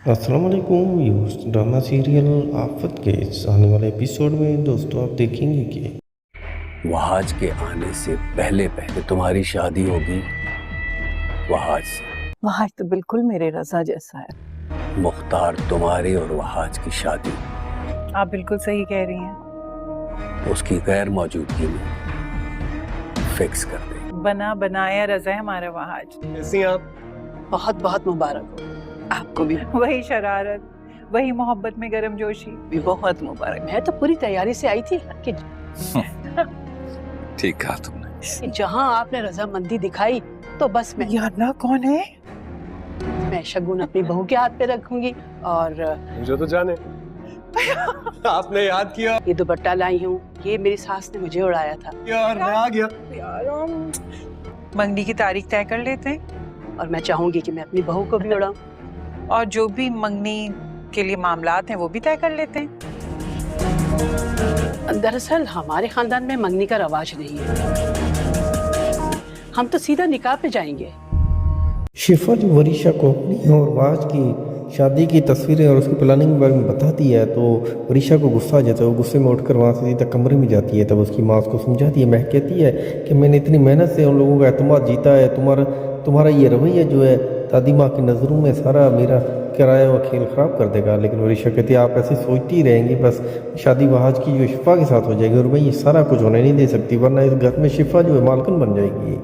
अस्सलाम वालेकुम viewers. Drama serial आफत के इस आने वाले एपिसोड में दोस्तों आप देखेंगे कि वहाज के आने से पहले पहले तुम्हारी शादी होगी वहाज से। वहाज तो बिल्कुल मेरे रजा जैसा है। मुख्तार तुम्हारे और वहाज की शादी आप बिल्कुल सही कह रही हैं। उसकी गैर मौजूदगी में फिक्स कर दे। बना बनाया रजा है हमारा वहाज। कैसी आप? बहुत बहुत मुबारक हो आपको भी। वही शरारत, वही मोहब्बत में गर्मजोशी। भी बहुत मुबारक। मैं तो पूरी तैयारी से आई थी कि ठीक कहा तुमने। जहां आपने रजामंदी दिखाई तो बस या अल्लाह, कौन है? मैं शगुन अपनी बहू के हाथ पे रखूंगी और मुझे तो जाने आपने याद किया ये दुपट्टा लाई हूँ, ये मेरी सास ने मुझे उड़ाया था यार, मैं आ गया। मंगनी की तारीख तय कर लेते हैं और मैं चाहूंगी कि मैं अपनी बहू को भी उड़ाऊं। और जो भी मंगनी के लिए मामलात हैं वो भी तय कर लेते हैं। दरअसल हमारे खानदान में मंगनी का रवाज नहीं है, हम तो सीधा निकाह पे जाएंगे। शिफा जो वरीशा को अपनी और वाज की शादी की तस्वीरें और उसकी प्लानिंग के बारे में बताती है तो वरीशा को गुस्सा आ जाता है। वो गुस्से में उठकर वहाँ से सीधा कमरे में जाती है। तब उसकी माँ उसको समझाती है, महक कहती है कि मैंने इतनी मेहनत से उन लोगों का एतमाद जीता है, तुम्हारा ये रवैया जो है दादी माँ की नज़रों में सारा मेरा कराया हुआ खेल ख़राब कर देगा। लेकिन वरीशा कहती है आप ऐसे सोचती ही रहेंगी, बस शादी वहाज की जो शिफा के साथ हो जाएगी और मैं ये सारा कुछ होने नहीं दे सकती, वरना इस घर में शिफा जो है मालकिन बन जाएगी।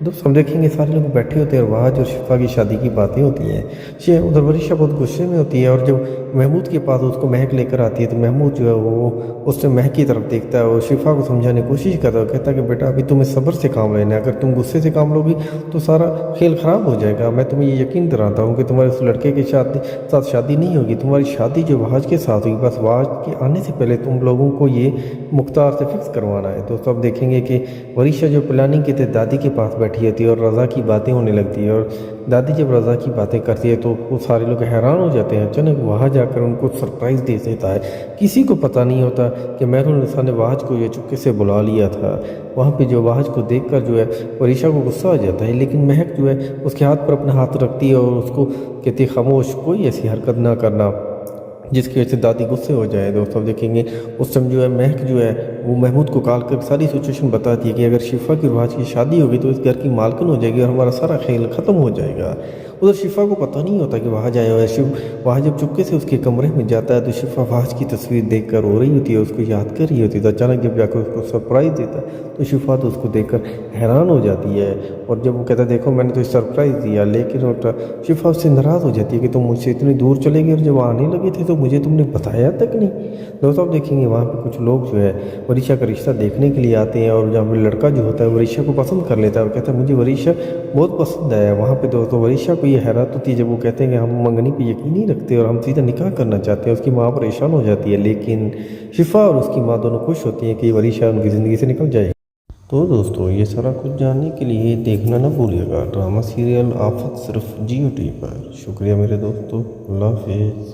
दोस्त हम देखेंगे सारे लोग बैठे होते हैं और वहाज और शिफा की शादी की बातें होती हैं। उधर वरीशा बहुत गुस्से में होती है और जब महमूद के पास उसको महक लेकर आती है तो महमूद जो है वो उससे महक की तरफ देखता है और शिफा को समझाने की कोशिश करता है। कहता है कि बेटा अभी तुम्हें सब्र से काम लेना है, अगर तुम गुस्से से काम लोगी तो सारा खेल ख़राब हो जाएगा। मैं तुम्हें ये यकीन दिलाता हूँ कि तुम्हारे उस लड़के के साथ शादी नहीं होगी, तुम्हारी शादी जो वहाज के साथ होगी। बस वहाज के आने से पहले तुम लोगों को ये मुख्तार से फिक्स करवाना है। तो अब देखेंगे कि वरीशा जो प्लानिंग की थी दादी के पास बैठी होती है और रज़ा की बातें होने लगती है और दादी जब रज़ा की बातें करती है तो वो सारे लोग हैरान हो जाते हैं। अचानक वहाँ जाकर उनको सरप्राइज़ दे देता है। किसी को पता नहीं होता कि मेहरुन्निसा ने वहाज को ये चुपके से बुला लिया था। वहाँ पे जो वहाज को देखकर जो है वरीशा को गुस्सा आ जाता है, लेकिन महक जो है उसके हाथ पर अपना हाथ रखती है और उसको कहती है खामोश, कोई ऐसी हरकत ना करना जिसकी वजह से दादी गुस्से हो जाए। दोस्तों देखेंगे उस समय जो है महक जो है वो महमूद को कॉल कर सारी सिचुएशन बताती है कि अगर शिफा की वहाज की शादी होगी तो इस घर की मालकिन हो जाएगी और हमारा सारा खेल ख़त्म हो जाएगा। उधर शिफा को पता नहीं होता कि वहाज आया हुआ है। वहाज जब चुपके से उसके कमरे में जाता है तो शिफा वहाज की तस्वीर देख कर रो रही होती है, उसको याद कर रही होती है। तो अचानक जब जाकर उसको सरप्राइज़ देता है तो शिफा तो उसको देख कर हैरान हो जाती है और जब वो कहता है देखो मैंने तो सरप्राइज़ दिया, लेकिन शिफा उससे नाराज़ हो जाती है कि तुम मुझसे इतनी दूर चले गए और जब आने लगे थे तो मुझे तुमने बताया तक नहीं। दोस्तों आप देखेंगे वहाँ पे कुछ लोग जो है वरीशा का रिश्ता देखने के लिए आते हैं और जहाँ पे लड़का जो होता है वरीशा को पसंद कर लेता है और कहता है मुझे वरीशा बहुत पसंद है। वहाँ पे दोस्तों वरीशा को ये हैरत होती है जब वो कहते हैं कि हम मंगनी पे यकीन नहीं रखते और हम सीधा निकाह करना चाहते हैं। उसकी माँ परेशान हो जाती है, लेकिन शिफा और उसकी माँ दोनों खुश होती हैं कि वरीशा उनकी ज़िंदगी से निकल जाएगी। तो दोस्तों ये सारा कुछ जानने के लिए देखना ना भूलिएगा ड्रामा सीरियल आफत सिर्फ जियो टी पर। शुक्रिया मेरे दोस्तों, अल्लाह हाफिज़।